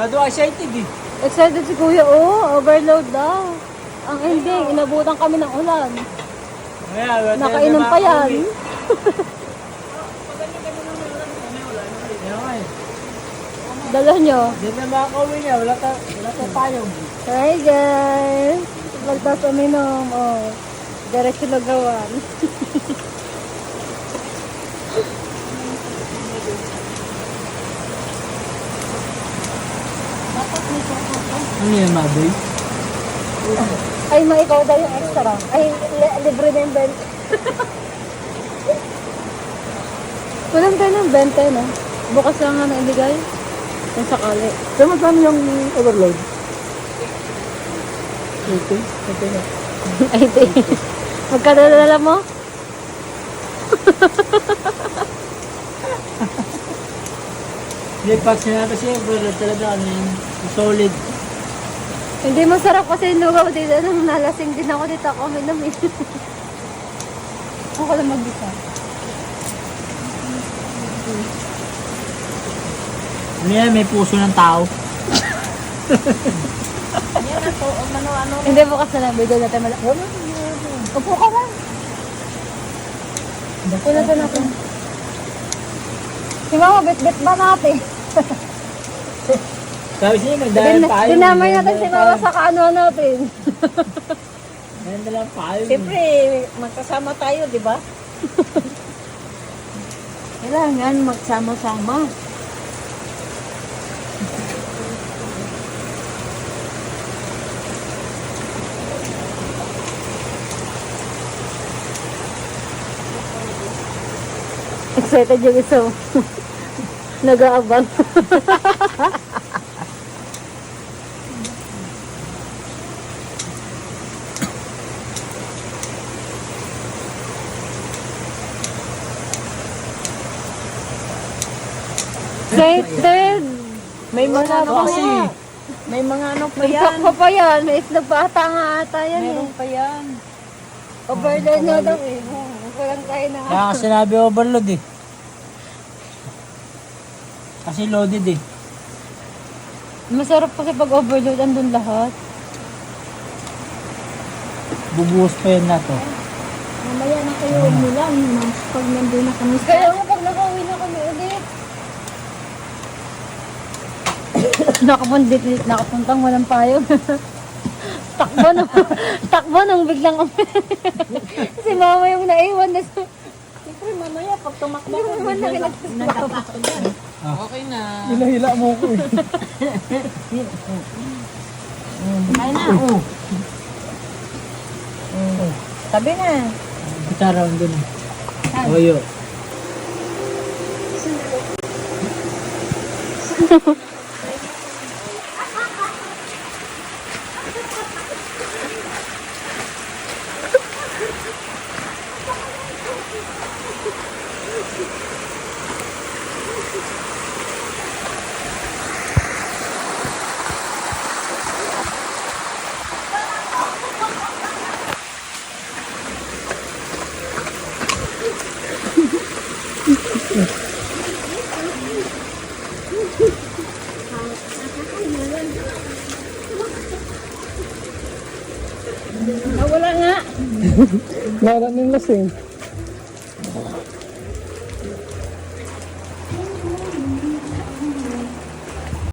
Excited eh. Excited si Kuya, overload daw. Ang ending, inabutan kami ng ulan. Nakainom pa yan. Dala nyo. Hindi na makakauwi niya, wala tayong. Hi guys! Magtas uminom, diretso lagawan. Ano yan, Maboy? Ay, ikaw daw yung extra. Ay, libre na yung 20. Walang tayo ng 20, no? Bukas lang nga naibigay. Kung sakali. Pero magkano yung overload? 80. Magkadala mo? Hindi, pag sinabi siya, overload talaga ano yun, solid. Hindi masarap kasi lugaw dito. Nung nalasing din ako dito ako uminom eh. Ako lang mag-isa. Ano yan, may puso ng tao. Yan ako, ano. Hindi bukas na lang, video natin malaki. Upo ka lang. Pinatan natin. Si Mama, bit-bit ba natin? Sabi siya, nagdaan pa yun. Dinamay natin si Mama sa kaano natin. Nagdaan pa yun. Siyempre, magkasama tayo, di ba? Kailangan magsama-sama. Excited yung isa. Nag-aabang. Excited! May mga ano Kasi, may mga ano pa yan. May pa yan. May itlog pa ata nga ata yan. Meron pa yan. Overload na daw eh. Walang tayo na. kaya kasi sinabi overload eh. Kasi loaded eh. Masarap kasi pag overload, andun lahat. Bubuhos pa yun na to. Mamaya na kayo umulan. Pag nandun na kami. Kaya nga pag nakauwi na kami ulit. Nakapuntang walang payong. takbo nung biglang si Mama yung naiwan na Siyempre, mamaya, pag tumakbo ko, naman na nagtatako dyan. Okay na. Hila-hila mo ko eh. Kaya na, Sabi na. Gitara ang dun eh. Oyo. wala nga. Maraming lasing.